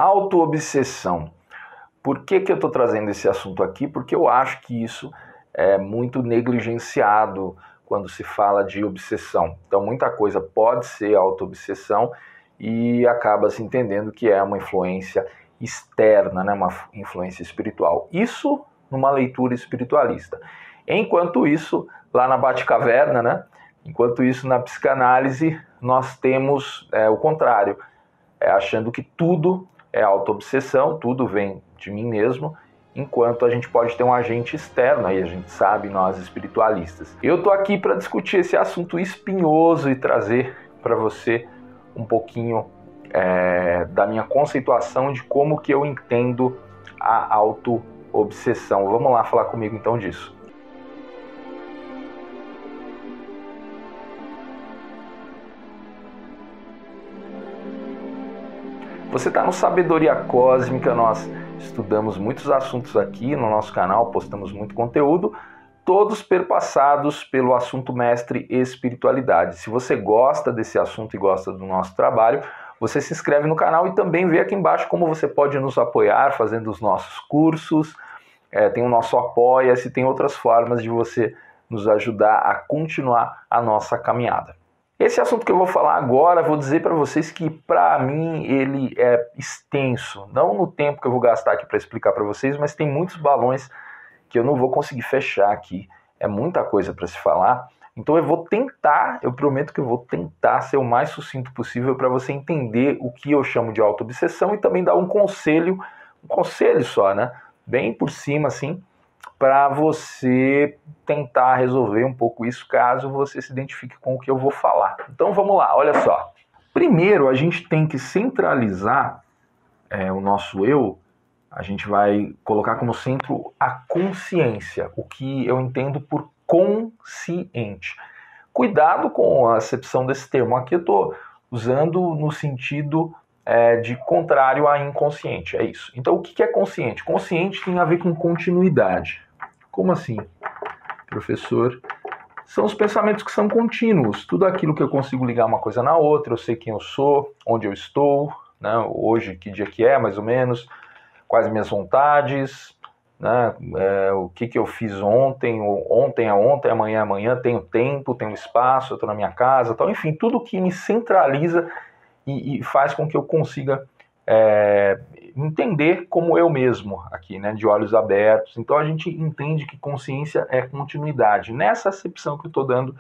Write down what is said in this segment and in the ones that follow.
Autoobsessão. Por que eu estou trazendo esse assunto aqui? Porque eu acho que isso é muito negligenciado quando se fala de obsessão. Então, muita coisa pode ser autoobsessão e acaba se entendendo que é uma influência externa, né? Uma influência espiritual. Isso numa leitura espiritualista. Enquanto isso, lá na Batcaverna, né? Enquanto isso, na psicanálise, nós temos o contrário, achando que tudo é autoobsessão, tudo vem de mim mesmo, enquanto a gente pode ter um agente externo, aí a gente sabe, nós espiritualistas. Eu estou aqui para discutir esse assunto espinhoso e trazer para você um pouquinho da minha conceituação de como que eu entendo a autoobsessão. Vamos lá falar comigo então disso. Você está no Sabedoria Cósmica, nós estudamos muitos assuntos aqui no nosso canal, postamos muito conteúdo, todos perpassados pelo assunto mestre espiritualidade. Se você gosta desse assunto e gosta do nosso trabalho, você se inscreve no canal e também vê aqui embaixo como você pode nos apoiar fazendo os nossos cursos, tem o nosso Apoia-se, tem outras formas de você nos ajudar a continuar a nossa caminhada. Esse assunto que eu vou falar agora, vou dizer para vocês que, para mim, ele é extenso. Não no tempo que eu vou gastar aqui para explicar para vocês, mas tem muitos balões que eu não vou conseguir fechar aqui. É muita coisa para se falar. Então eu vou tentar, eu prometo que eu vou tentar ser o mais sucinto possível para você entender o que eu chamo de autoobsessão e também dar um conselho só, né? Bem por cima, assim, para você tentar resolver um pouco isso, caso você se identifique com o que eu vou falar. Então vamos lá, olha só. Primeiro, a gente tem que centralizar o nosso eu, a gente vai colocar como centro a consciência, o que eu entendo por consciente. Cuidado com a acepção desse termo, aqui eu estou usando no sentido de contrário a inconsciente, é isso. Então o que é consciente? Consciente tem a ver com continuidade. Como assim, professor? São os pensamentos que são contínuos. Tudo aquilo que eu consigo ligar uma coisa na outra, eu sei quem eu sou, onde eu estou, né? Hoje, que dia que é, mais ou menos, quais minhas vontades, né? O que eu fiz ontem, ontem é ontem, amanhã é amanhã, tenho tempo, tenho espaço, eu estou na minha casa, tal. Enfim, tudo que me centraliza e faz com que eu consiga entender como eu mesmo aqui, né, de olhos abertos. Então a gente entende que consciência é continuidade, nessa acepção que eu estou dando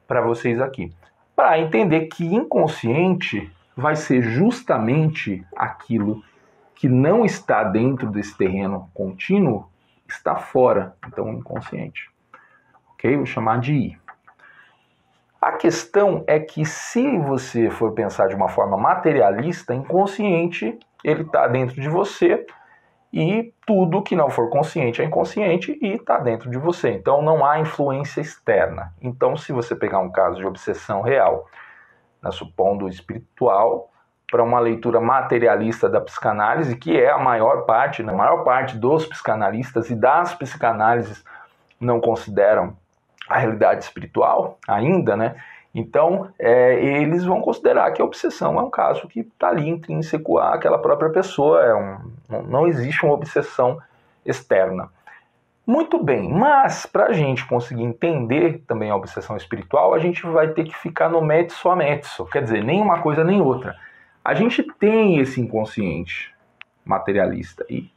para vocês aqui. Para entender que inconsciente vai ser justamente aquilo que não está dentro desse terreno contínuo, está fora, então inconsciente. Ok? Vou chamar de I. A questão é que se você for pensar de uma forma materialista, inconsciente, ele está dentro de você e tudo que não for consciente é inconsciente e está dentro de você. Então não há influência externa. Então se você pegar um caso de obsessão real, supondo espiritual, para uma leitura materialista da psicanálise, que é a maior parte dos psicanalistas e das psicanálises não consideram a realidade espiritual ainda, né? Então, eles vão considerar que a obsessão é um caso que está ali intrínseco àquela própria pessoa, não existe uma obsessão externa. Muito bem, mas para a gente conseguir entender também a obsessão espiritual, a gente vai ter que ficar no mezzo a mezzo, quer dizer, nem uma coisa nem outra. A gente tem esse inconsciente materialista aí,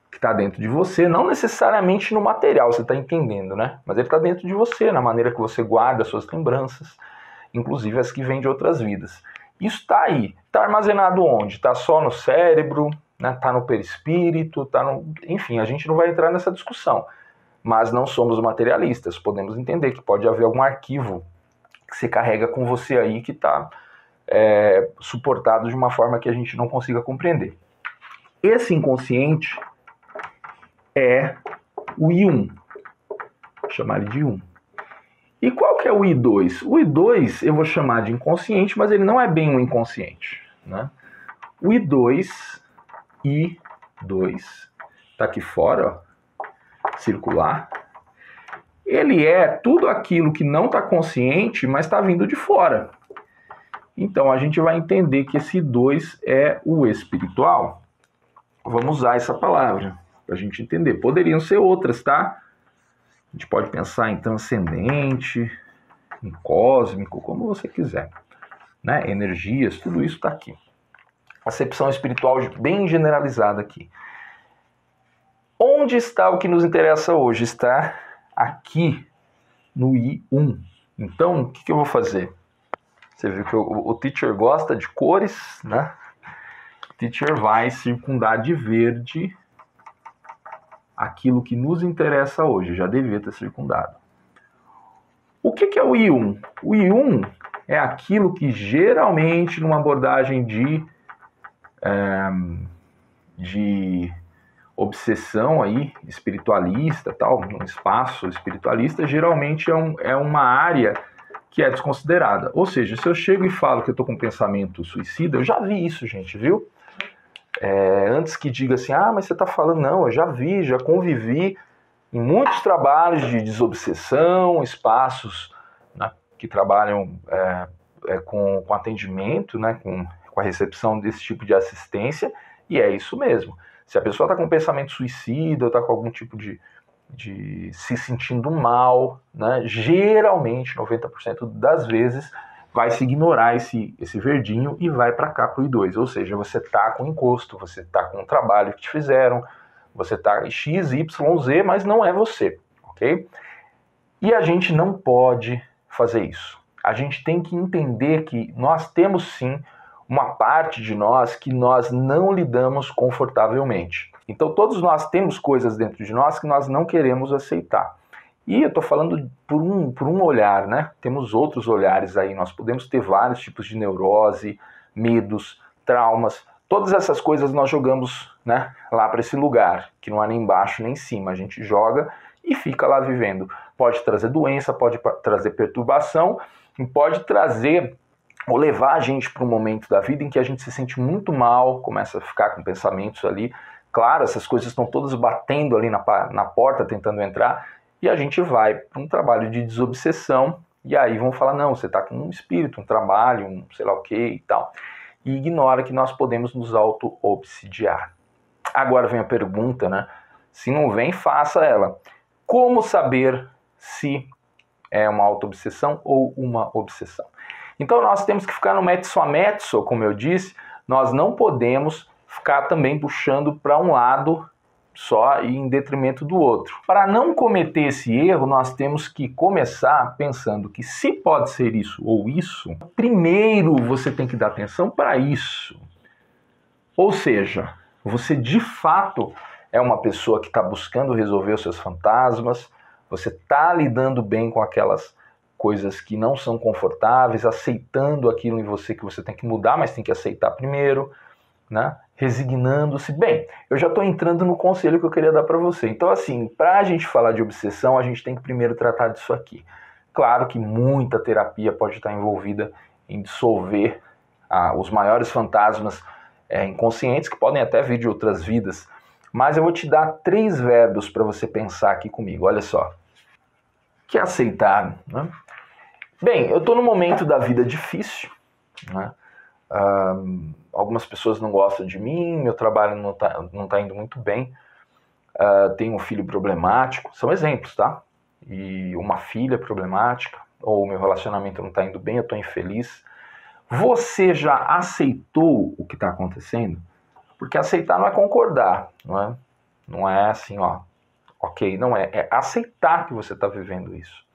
que está dentro de você, não necessariamente no material, você está entendendo, né? Mas ele está dentro de você, na maneira que você guarda as suas lembranças, inclusive as que vêm de outras vidas. Isso está aí. Está armazenado onde? Está só no cérebro, né? Está no perispírito, está no... Enfim, a gente não vai entrar nessa discussão. Mas não somos materialistas, podemos entender que pode haver algum arquivo que você carrega com você aí que está suportado de uma forma que a gente não consiga compreender. Esse inconsciente é o I1. Vou chamar ele de I1. E qual que é o I2? O I2 eu vou chamar de inconsciente, mas ele não é bem um inconsciente, né? O I2 tá aqui fora, ó, circular. Ele é tudo aquilo que não está consciente, mas está vindo de fora. Então a gente vai entender que esse I2 é o espiritual. vamos usar essa palavra para a gente entender. Poderiam ser outras, tá? A gente pode pensar em transcendente, em cósmico, como você quiser, né? Energias, tudo isso está aqui. Acepção espiritual bem generalizada aqui. Onde está o que nos interessa hoje? Está aqui no I1. Então, o que eu vou fazer? Você viu que o teacher gosta de cores, né? O teacher vai circundar de verde aquilo que nos interessa hoje. Já devia ter circundado. O que é o I1? O I1 é aquilo que geralmente numa abordagem de obsessão aí, espiritualista, tal, um espaço espiritualista, geralmente é uma área que é desconsiderada. Ou seja, se eu chego e falo que eu estou com um pensamento suicida, eu já vi isso, gente, viu? Antes que diga assim, mas você está falando, não, eu já vi, já convivi em muitos trabalhos de desobsessão, espaços, né, que trabalham com atendimento, né, com a recepção desse tipo de assistência, e é isso mesmo. Se a pessoa está com um pensamento suicida, ou está com algum tipo de se sentindo mal, né, geralmente, 90% das vezes, vai se ignorar esse verdinho e vai para cá, para o I2. Ou seja, você está com encosto, você está com um trabalho que te fizeram, você está X, Y, Z, mas não é você, ok? E a gente não pode fazer isso. A gente tem que entender que nós temos sim uma parte de nós que nós não lidamos confortavelmente. Então todos nós temos coisas dentro de nós que nós não queremos aceitar. E eu estou falando por um olhar, né? Temos outros olhares aí, nós podemos ter vários tipos de neurose, medos, traumas. Todas essas coisas nós jogamos, né, lá para esse lugar, que não há nem embaixo nem em cima. A gente joga e fica lá vivendo. Pode trazer doença, pode trazer perturbação, e pode trazer ou levar a gente para um momento da vida em que a gente se sente muito mal, começa a ficar com pensamentos ali. Claro, essas coisas estão todas batendo ali na porta, tentando entrar, e a gente vai para um trabalho de desobsessão, e aí vão falar, não, você está com um espírito, um trabalho, um sei lá o que e tal. E ignora que nós podemos nos auto-obsidiar. Agora vem a pergunta, né? Se não vem, faça ela. Como saber se é uma auto-obsessão ou uma obsessão? Então nós temos que ficar no mezzo a mezzo, como eu disse, nós não podemos ficar também puxando para um lado só e em detrimento do outro. Para não cometer esse erro, nós temos que começar pensando que se pode ser isso ou isso, primeiro você tem que dar atenção para isso. Ou seja, você de fato é uma pessoa que está buscando resolver os seus fantasmas, você está lidando bem com aquelas coisas que não são confortáveis, aceitando aquilo em você que você tem que mudar, mas tem que aceitar primeiro, né? Resignando-se. Bem, eu já estou entrando no conselho que eu queria dar para você. Então, assim, para a gente falar de obsessão, a gente tem que primeiro tratar disso aqui. Claro que muita terapia pode estar envolvida em dissolver os maiores fantasmas inconscientes, que podem até vir de outras vidas, mas eu vou te dar 3 verbos para você pensar aqui comigo. Olha só. Que é aceitar, né? Bem, eu estou num momento da vida difícil, né? Algumas pessoas não gostam de mim, meu trabalho não tá indo muito bem, tenho um filho problemático, são exemplos, tá? E uma filha problemática, ou meu relacionamento não está indo bem, eu estou infeliz. Você já aceitou o que está acontecendo? Porque aceitar não é concordar, não é? Não é assim, ó, ok, não é. É aceitar que você está vivendo isso.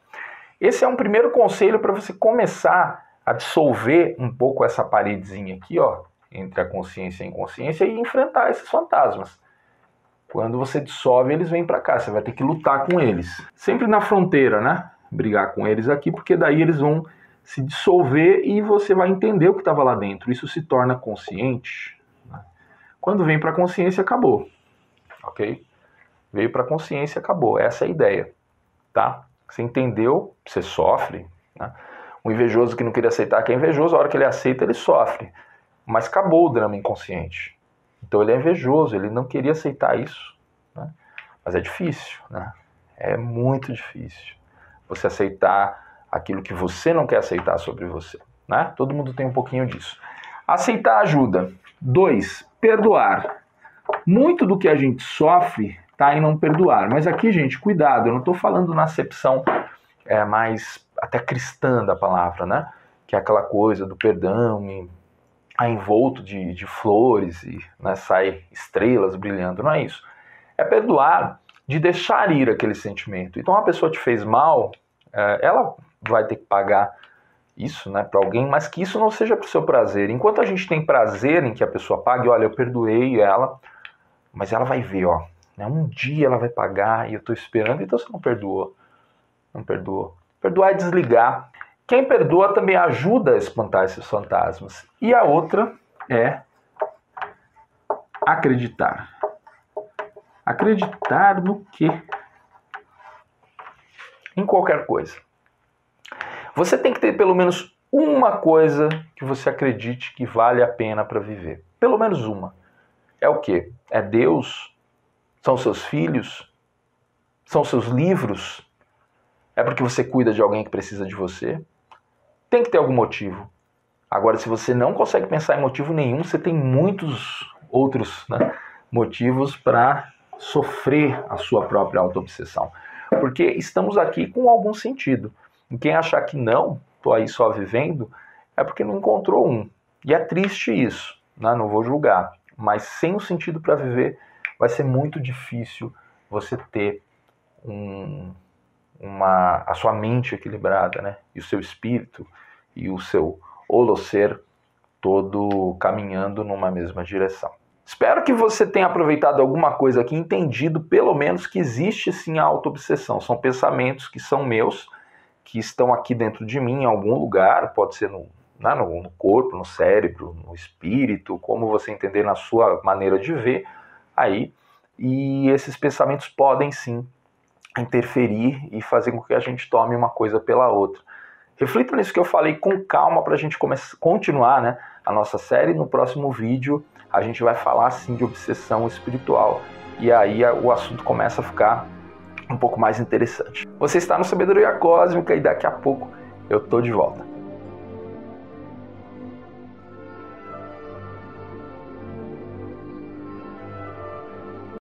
Esse é um primeiro conselho para você começar a dissolver um pouco essa paredezinha aqui, ó, entre a consciência e a inconsciência e enfrentar esses fantasmas. Quando você dissolve, eles vêm para cá, você vai ter que lutar com eles. Sempre na fronteira, né? Brigar com eles aqui, porque daí eles vão se dissolver e você vai entender o que estava lá dentro. Isso se torna consciente, né? Quando vem para a consciência, acabou. Ok? Veio para a consciência, acabou. Essa é a ideia, tá? Você entendeu, você sofre, né? O invejoso que não queria aceitar que é invejoso, a hora que ele aceita, ele sofre. Mas acabou o drama inconsciente. Então ele é invejoso, ele não queria aceitar isso, né? Mas é difícil, né? É muito difícil você aceitar aquilo que você não quer aceitar sobre você, né? Todo mundo tem um pouquinho disso. Aceitar ajuda. 2, perdoar. Muito do que a gente sofre está em não perdoar. Mas aqui, gente, cuidado, eu não estou falando na acepção mais até cristã da palavra, né? Que é aquela coisa do perdão envolto de flores e, né, sai estrelas brilhando. Não é isso. É perdoar de deixar ir aquele sentimento. Então, a pessoa te fez mal, ela vai ter que pagar isso, né, para alguém, mas que isso não seja para o seu prazer. Enquanto a gente tem prazer em que a pessoa pague, olha, eu perdoei ela, mas ela vai ver, ó, né, um dia ela vai pagar e eu estou esperando, então você não perdoou. Não perdoou. Perdoar é desligar. Quem perdoa também ajuda a espantar esses fantasmas. E a outra é acreditar. Acreditar no quê? Em qualquer coisa. Você tem que ter pelo menos uma coisa que você acredite que vale a pena para viver. Pelo menos uma. É o quê? É Deus? São seus filhos? São seus livros? É porque você cuida de alguém que precisa de você? Tem que ter algum motivo. Agora, se você não consegue pensar em motivo nenhum, você tem muitos outros, né, motivos para sofrer a sua própria autoobsessão. Porque estamos aqui com algum sentido. E quem achar que não, estou aí só vivendo, é porque não encontrou um. E é triste isso, né? Não vou julgar. Mas sem um sentido para viver, vai ser muito difícil você ter a sua mente equilibrada, né? E o seu espírito e o seu holocer todo caminhando numa mesma direção. Espero que você tenha aproveitado alguma coisa aqui, entendido pelo menos que existe sim a autoobsessão. São pensamentos que são meus, que estão aqui dentro de mim em algum lugar, pode ser no corpo, no cérebro, no espírito, como você entender na sua maneira de ver aí. E esses pensamentos podem sim interferir e fazer com que a gente tome uma coisa pela outra. Reflita nisso que eu falei com calma para a gente continuar, né, a nossa série. No próximo vídeo a gente vai falar sim de obsessão espiritual e aí o assunto começa a ficar um pouco mais interessante. Você está no Sabedoria Cósmica e daqui a pouco eu tô de volta.